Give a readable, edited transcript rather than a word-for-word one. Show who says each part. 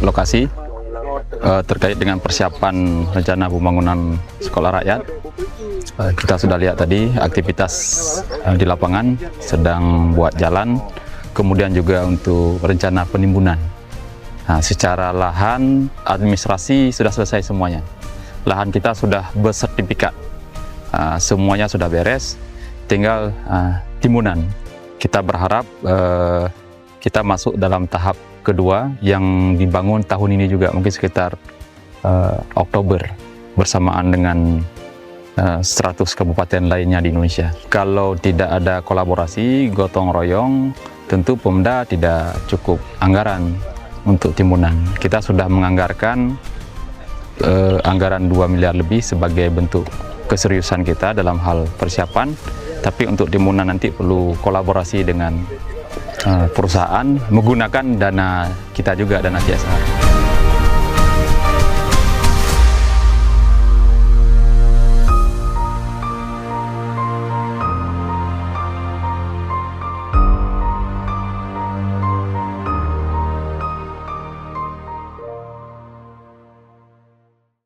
Speaker 1: lokasi terkait dengan persiapan rencana pembangunan sekolah rakyat. Kita sudah lihat tadi aktivitas di lapangan sedang buat jalan, kemudian juga untuk rencana penimbunan. Nah, secara lahan administrasi sudah selesai semuanya. Lahan kita sudah bersertifikat, semuanya sudah beres, tinggal timbunan. Kita berharap kita masuk dalam tahap kedua yang dibangun tahun ini juga, mungkin sekitar Oktober, bersamaan dengan 100 kabupaten lainnya di Indonesia. Kalau tidak ada kolaborasi, gotong royong, tentu Pemda tidak cukup anggaran untuk timbunan. Kita sudah menganggarkan anggaran 2 miliar lebih sebagai bentuk keseriusan kita dalam hal persiapan, tapi untuk timbunan nanti perlu kolaborasi dengan perusahaan menggunakan dana kita juga, dana CSR.